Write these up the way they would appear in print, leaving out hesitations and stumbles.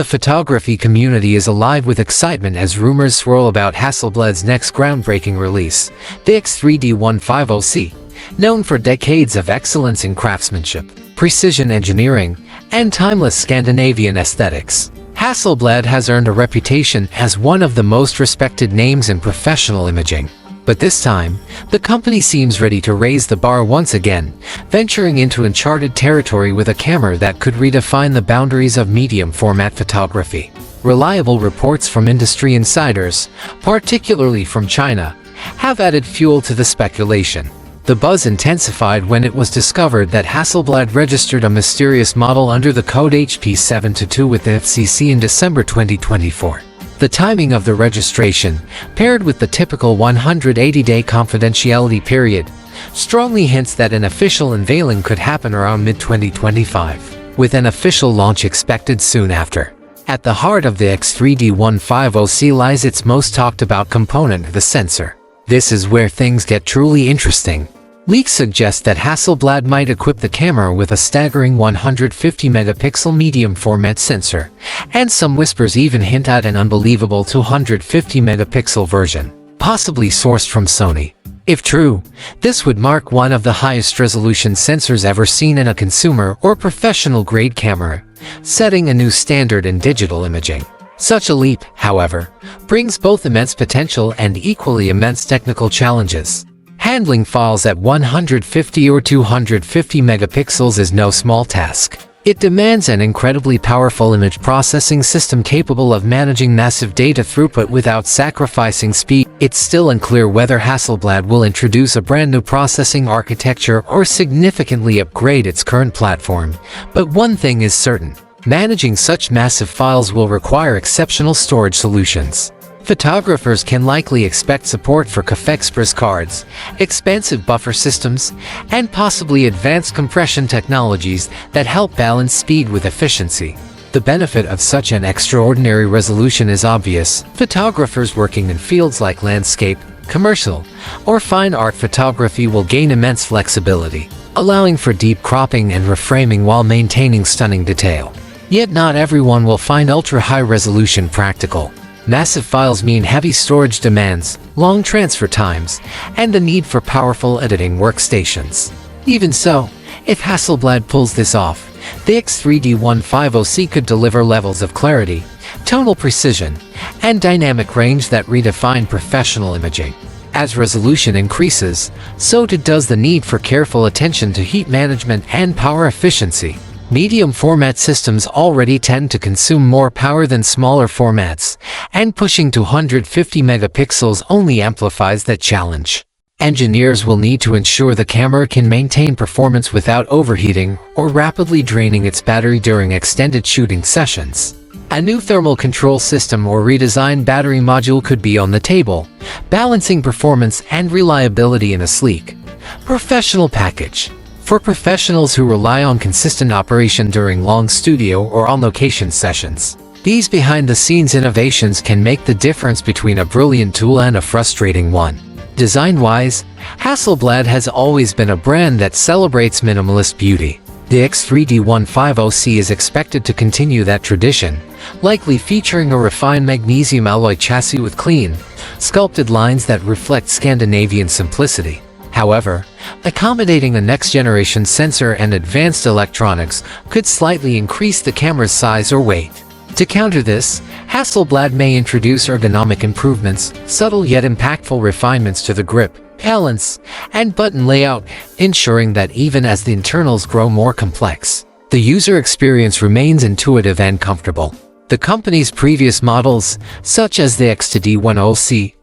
The photography community is alive with excitement as rumors swirl about Hasselblad's next groundbreaking release, the X3D 150C. Known for decades of excellence in craftsmanship, precision engineering, and timeless Scandinavian aesthetics, Hasselblad has earned a reputation as one of the most respected names in professional imaging. But this time, the company seems ready to raise the bar once again, venturing into uncharted territory with a camera that could redefine the boundaries of medium-format photography. Reliable reports from industry insiders, particularly from China, have added fuel to the speculation. The buzz intensified when it was discovered that Hasselblad registered a mysterious model under the code HP722 with the FCC in December 2024. The timing of the registration, paired with the typical 180-day confidentiality period, strongly hints that an official unveiling could happen around mid-2025, with an official launch expected soon after. At the heart of the X3D 150C lies its most talked-about component, the sensor. This is where things get truly interesting. Leaks suggest that Hasselblad might equip the camera with a staggering 150-megapixel medium-format sensor, and some whispers even hint at an unbelievable 250-megapixel version, possibly sourced from Sony. If true, this would mark one of the highest-resolution sensors ever seen in a consumer or professional-grade camera, setting a new standard in digital imaging. Such a leap, however, brings both immense potential and equally immense technical challenges. Handling files at 150 or 250 megapixels is no small task. It demands an incredibly powerful image processing system capable of managing massive data throughput without sacrificing speed. It's still unclear whether Hasselblad will introduce a brand new processing architecture or significantly upgrade its current platform, but one thing is certain. Managing such massive files will require exceptional storage solutions. Photographers can likely expect support for CAF cards, expansive buffer systems, and possibly advanced compression technologies that help balance speed with efficiency. The benefit of such an extraordinary resolution is obvious. Photographers working in fields like landscape, commercial, or fine art photography will gain immense flexibility, allowing for deep cropping and reframing while maintaining stunning detail. Yet not everyone will find ultra-high resolution practical. Massive files mean heavy storage demands, long transfer times, and the need for powerful editing workstations. Even so, if Hasselblad pulls this off, the X3D 150C could deliver levels of clarity, tonal precision, and dynamic range that redefine professional imaging. As resolution increases, so too does the need for careful attention to heat management and power efficiency. Medium-format systems already tend to consume more power than smaller formats, and pushing to 150 megapixels only amplifies that challenge. Engineers will need to ensure the camera can maintain performance without overheating or rapidly draining its battery during extended shooting sessions. A new thermal control system or redesigned battery module could be on the table, balancing performance and reliability in a sleek, professional package. For professionals who rely on consistent operation during long studio or on-location sessions, these behind-the-scenes innovations can make the difference between a brilliant tool and a frustrating one. Design-wise, Hasselblad has always been a brand that celebrates minimalist beauty. The X3D 150C is expected to continue that tradition, likely featuring a refined magnesium alloy chassis with clean, sculpted lines that reflect Scandinavian simplicity. However, accommodating a next-generation sensor and advanced electronics could slightly increase the camera's size or weight. To counter this, Hasselblad may introduce ergonomic improvements, subtle yet impactful refinements to the grip, balance, and button layout, ensuring that even as the internals grow more complex, the user experience remains intuitive and comfortable. The company's previous models, such as the X3D 150C,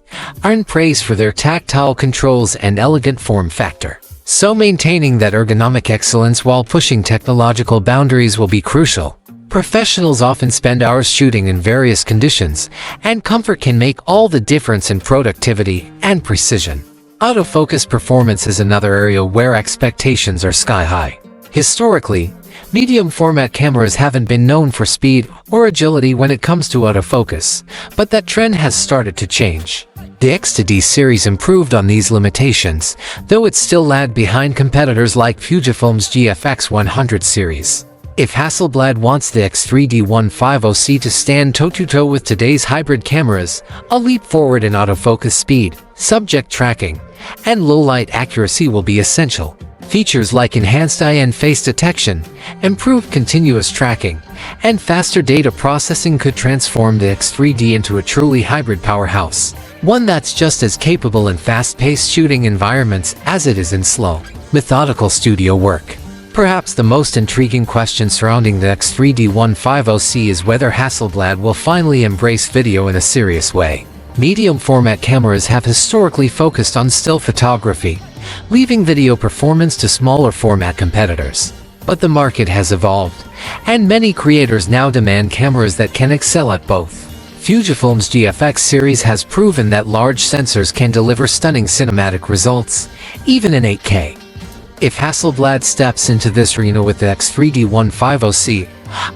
earned praise for their tactile controls and elegant form factor. So maintaining that ergonomic excellence while pushing technological boundaries will be crucial. Professionals often spend hours shooting in various conditions, and comfort can make all the difference in productivity and precision. Autofocus performance is another area where expectations are sky-high. Historically, medium-format cameras haven't been known for speed or agility when it comes to autofocus, but that trend has started to change. The X3D series improved on these limitations, though it still lagged behind competitors like Fujifilm's GFX 100 series. If Hasselblad wants the X3D 150C to stand toe-to-toe with today's hybrid cameras, a leap forward in autofocus speed, subject tracking, and low-light accuracy will be essential. Features like enhanced eye and face detection, improved continuous tracking, and faster data processing could transform the X3D into a truly hybrid powerhouse. One that's just as capable in fast-paced shooting environments as it is in slow, methodical studio work. Perhaps the most intriguing question surrounding the X3D 150C is whether Hasselblad will finally embrace video in a serious way. Medium-format cameras have historically focused on still photography, leaving video performance to smaller format competitors. But the market has evolved, and many creators now demand cameras that can excel at both. Fujifilm's GFX series has proven that large sensors can deliver stunning cinematic results, even in 8K. If Hasselblad steps into this arena with the X3D 150C,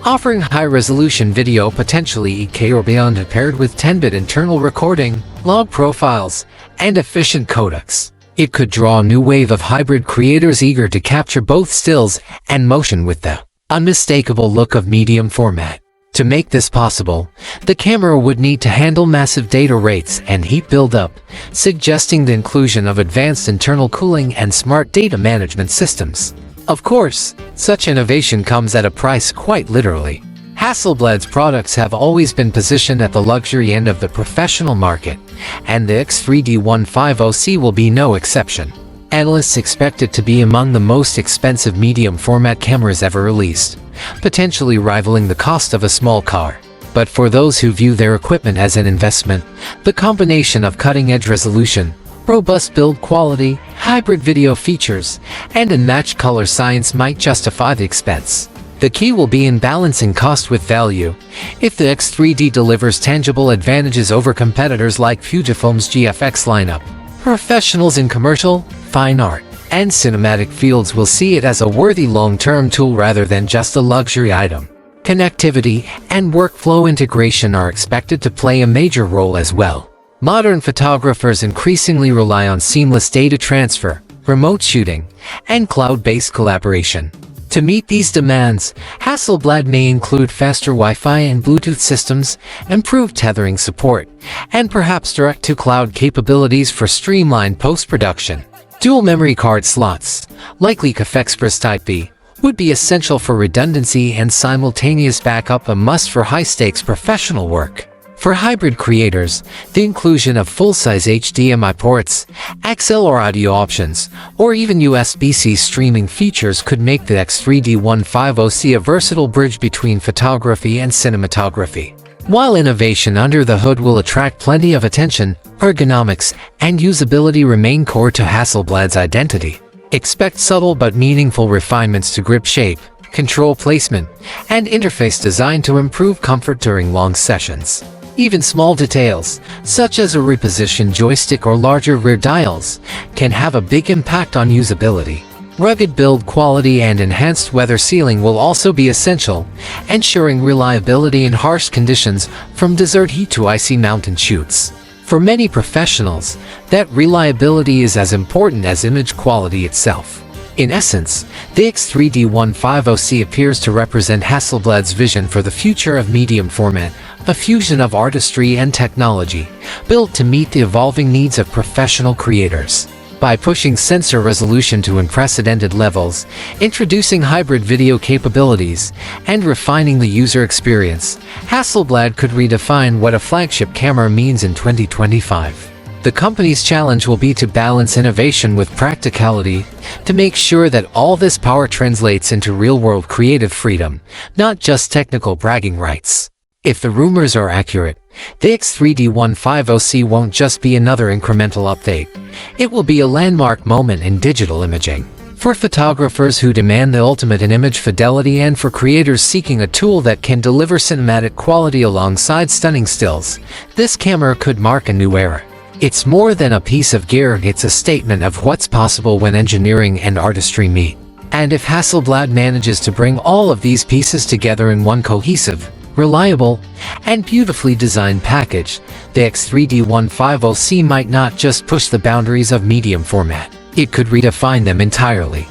offering high-resolution video potentially 8K or beyond paired with 10-bit internal recording, log profiles, and efficient codecs, it could draw a new wave of hybrid creators eager to capture both stills and motion with the unmistakable look of medium format. To make this possible, the camera would need to handle massive data rates and heat buildup, suggesting the inclusion of advanced internal cooling and smart data management systems. Of course, such innovation comes at a price, quite literally. Hasselblad's products have always been positioned at the luxury end of the professional market, and the X3D 150C will be no exception. Analysts expect it to be among the most expensive medium-format cameras ever released, potentially rivaling the cost of a small car. But for those who view their equipment as an investment, the combination of cutting-edge resolution, robust build quality, hybrid video features, and unmatched color science might justify the expense. The key will be in balancing cost with value. If the X3D delivers tangible advantages over competitors like Fujifilm's GFX lineup, professionals in commercial, fine art, and cinematic fields will see it as a worthy long-term tool rather than just a luxury item. Connectivity and workflow integration are expected to play a major role as well. Modern photographers increasingly rely on seamless data transfer, remote shooting, and cloud-based collaboration. To meet these demands, Hasselblad may include faster Wi-Fi and Bluetooth systems, improved tethering support, and perhaps direct-to-cloud capabilities for streamlined post-production. Dual memory card slots, likely CAF Type B, would be essential for redundancy and simultaneous backup, a must for high-stakes professional work. For hybrid creators, the inclusion of full-size HDMI ports, XLR audio options, or even USB-C streaming features could make the X3D 150C a versatile bridge between photography and cinematography. While innovation under the hood will attract plenty of attention, ergonomics and usability remain core to Hasselblad's identity. Expect subtle but meaningful refinements to grip shape, control placement, and interface design to improve comfort during long sessions. Even small details, such as a repositioned joystick or larger rear dials, can have a big impact on usability. Rugged build quality and enhanced weather sealing will also be essential, ensuring reliability in harsh conditions from desert heat to icy mountain chutes. For many professionals, that reliability is as important as image quality itself. In essence, the X3D 150C appears to represent Hasselblad's vision for the future of medium format, a fusion of artistry and technology, built to meet the evolving needs of professional creators. By pushing sensor resolution to unprecedented levels, introducing hybrid video capabilities, and refining the user experience, Hasselblad could redefine what a flagship camera means in 2025. The company's challenge will be to balance innovation with practicality, to make sure that all this power translates into real-world creative freedom, not just technical bragging rights. If the rumors are accurate, the X3D 150C won't just be another incremental update. It will be a landmark moment in digital imaging. For photographers who demand the ultimate in image fidelity and for creators seeking a tool that can deliver cinematic quality alongside stunning stills, this camera could mark a new era. It's more than a piece of gear, it's a statement of what's possible when engineering and artistry meet. And if Hasselblad manages to bring all of these pieces together in one cohesive, reliable, and beautifully designed package, the X3D 150C might not just push the boundaries of medium format, it could redefine them entirely.